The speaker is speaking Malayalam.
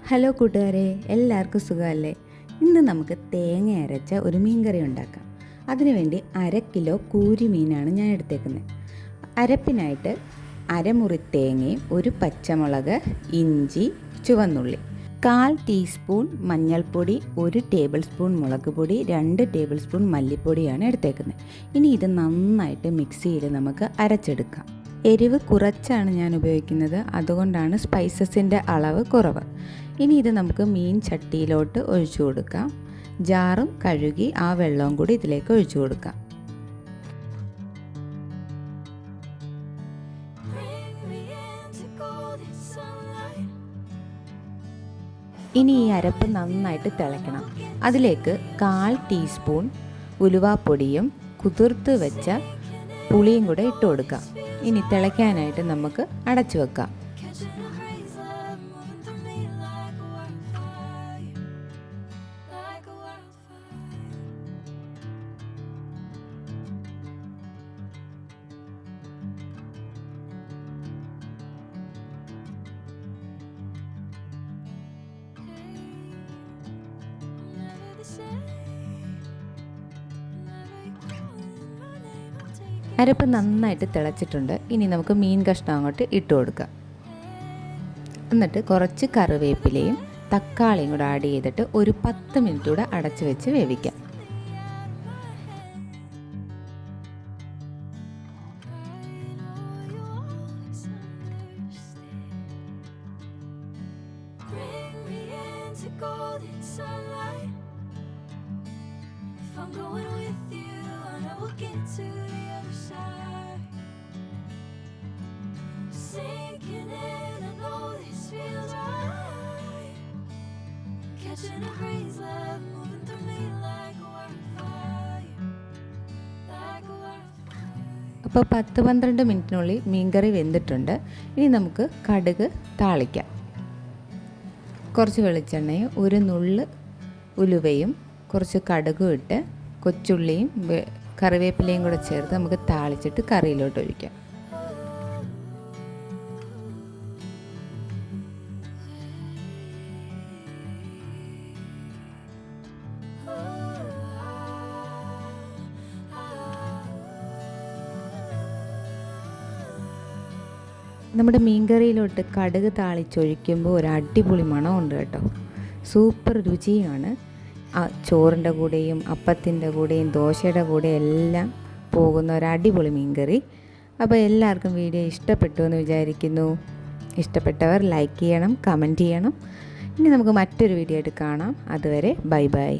ഹലോ കൂട്ടുകാരെ, എല്ലാവർക്കും സുഖമല്ലേ? ഇന്ന് നമുക്ക് തേങ്ങ അരച്ച ഒരു മീൻകറി ഉണ്ടാക്കാം. അതിനുവേണ്ടി 1/2 കിലോ കൂരി മീനാണ് ഞാൻ എടുത്തേക്കുന്നത്. അരപ്പിനായിട്ട് അരമുറി തേങ്ങയും 1 പച്ചമുളക്, ഇഞ്ചി, ചുവന്നുള്ളി, 1/4 ടീസ്പൂൺ മഞ്ഞൾപ്പൊടി, 1 ടേബിൾ സ്പൂൺ മുളക് പൊടി, 2 ടേബിൾ സ്പൂൺ മല്ലിപ്പൊടിയാണ് എടുത്തേക്കുന്നത്. ഇനി ഇത് നന്നായിട്ട് മിക്സിയിൽ നമുക്ക് അരച്ചെടുക്കാം. എരിവ് കുറച്ചാണ് ഞാൻ ഉപയോഗിക്കുന്നത്, അതുകൊണ്ടാണ് സ്പൈസസിൻ്റെ അളവ് കുറവ്. ഇനി ഇത് നമുക്ക് മീൻ ചട്ടിയിലോട്ട് ഒഴിച്ചു കൊടുക്കാം. ജാറും കഴുകി ആ വെള്ളവും കൂടി ഇതിലേക്ക് ഒഴിച്ചു കൊടുക്കാം. ഇനി ഈ അരപ്പ് നന്നായിട്ട് തിളയ്ക്കണം. അതിലേക്ക് 1/4 ടീസ്പൂൺ ഉലുവാപ്പൊടിയും കുതിർത്ത് വെച്ച പുളിയും കൂടെ ഇട്ട് കൊടുക്കാം. ഇനി തിളയ്ക്കാനായിട്ട് നമുക്ക് അടച്ചു വെക്കാം. അരപ്പ് നന്നായിട്ട് തിളച്ചിട്ടുണ്ട്. ഇനി നമുക്ക് മീൻ കഷ്ണം അങ്ങോട്ട് ഇട്ട് കൊടുക്കാം. എന്നിട്ട് കുറച്ച് കറിവേപ്പിലയും തക്കാളിയും കൂടെ ആഡ് ചെയ്തിട്ട് ഒരു 10 മിനിറ്റ് കൂടെ അടച്ചു വെച്ച് വേവിക്കാം. അപ്പോൾ 10-12 മിനിറ്റിനുള്ളിൽ മീൻകറി വെന്തിട്ടുണ്ട്. ഇനി നമുക്ക് കടുക് താളിക്കാം. കുറച്ച് വെളിച്ചെണ്ണയും 1 നുള്ള് ഉലുവയും കുറച്ച് കടുകും ഇട്ട് കൊച്ചുള്ളിയും കറിവേപ്പിലയും കൂടെ ചേർത്ത് നമുക്ക് താളിച്ചിട്ട് കറിയിലോട്ട് ഒഴിക്കാം. നമ്മുടെ മീൻകറിയിലോട്ട് കടുക് താളിച്ചൊഴിക്കുമ്പോൾ ഒരു അടിപൊളി മണമുണ്ട് കേട്ടോ. സൂപ്പർ രുചിയാണ്. ചോറിൻ്റെ കൂടെയും അപ്പത്തിൻ്റെ കൂടെയും ദോശയുടെ കൂടെയും എല്ലാം പോകുന്ന ഒരു അടിപൊളി മീൻകറി. അപ്പോൾ എല്ലാവർക്കും വീഡിയോ ഇഷ്ടപ്പെട്ടു എന്ന് വിചാരിക്കുന്നു. ഇഷ്ടപ്പെട്ടവർ ലൈക്ക് ചെയ്യണം, കമൻറ്റ് ചെയ്യണം. ഇനി നമുക്ക് മറ്റൊരു വീഡിയോ ആയിട്ട് കാണാം. അതുവരെ ബൈ ബൈ.